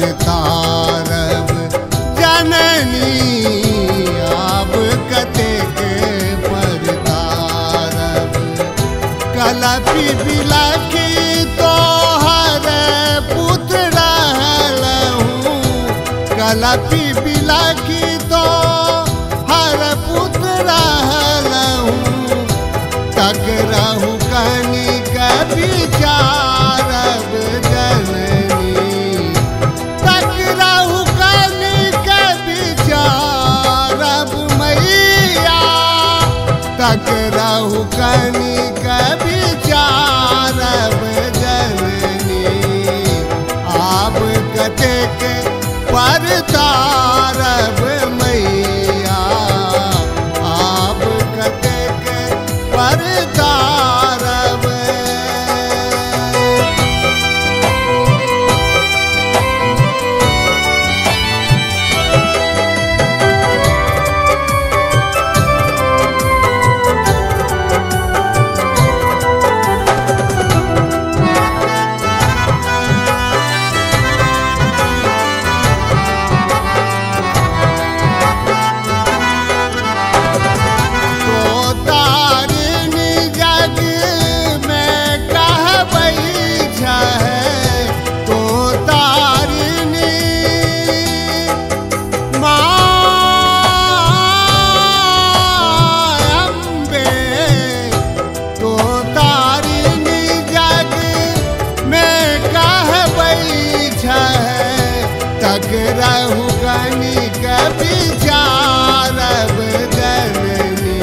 तारब जननी आब कतेक पर तारब। कलपि बिलखी तोहर पुत्र रहलहूँ, कलपि बिलखी तोहर पुत्र रहलहूँ। तकरहु कनिक विचारब जननी, तकरहु कनिक विचारब मैया, तकरहु कनिक विचारब जननी। आब कतेक पर तारब मैया, आब कतेक पर तारब। तकरहु कनिक विचारब जननी।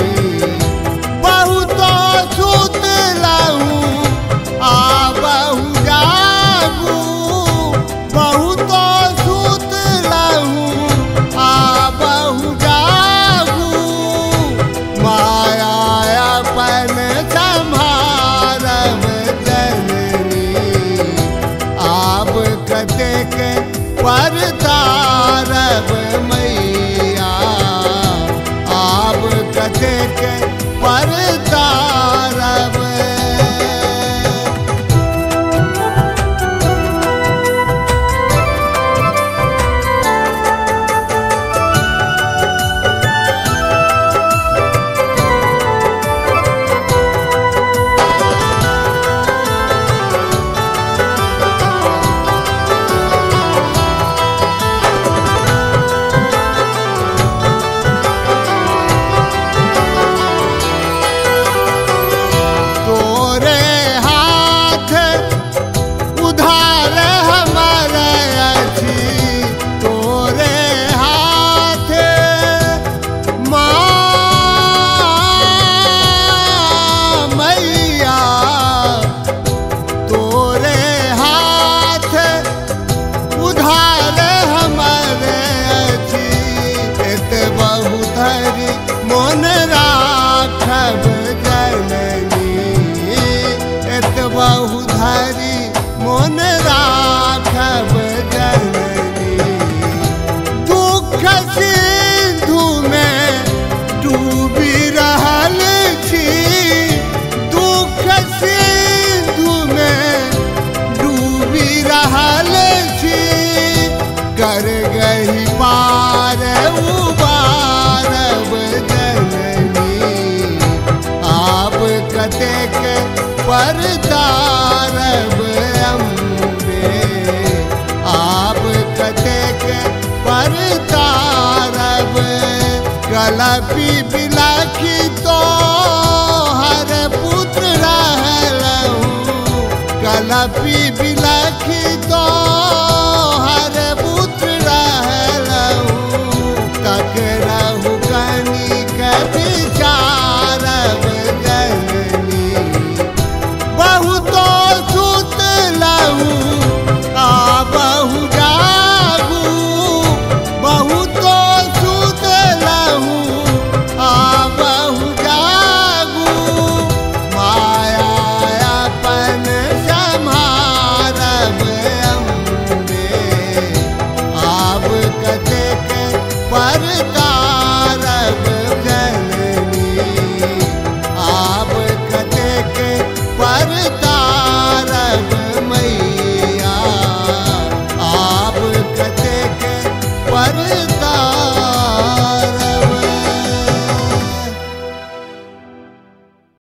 बहुतो सुतलहूँ आबहु जागू, बहुतो सुतलहूँ आबहु जागू। माया अपन सम्हारब जननी। आब कतेक पर तारब मैया, आब कतेक पर तारब। मोन राखब जननी, एतबहु धरि मोन राखब जननी। दुख सिंधु में डूबी रहल छी, दुख सिंधु में डूबी रहल छी। कर गही पार उबारब जननी। आब कतेक पर तारब अम्बे, आब कतेक पर तारब। कलपि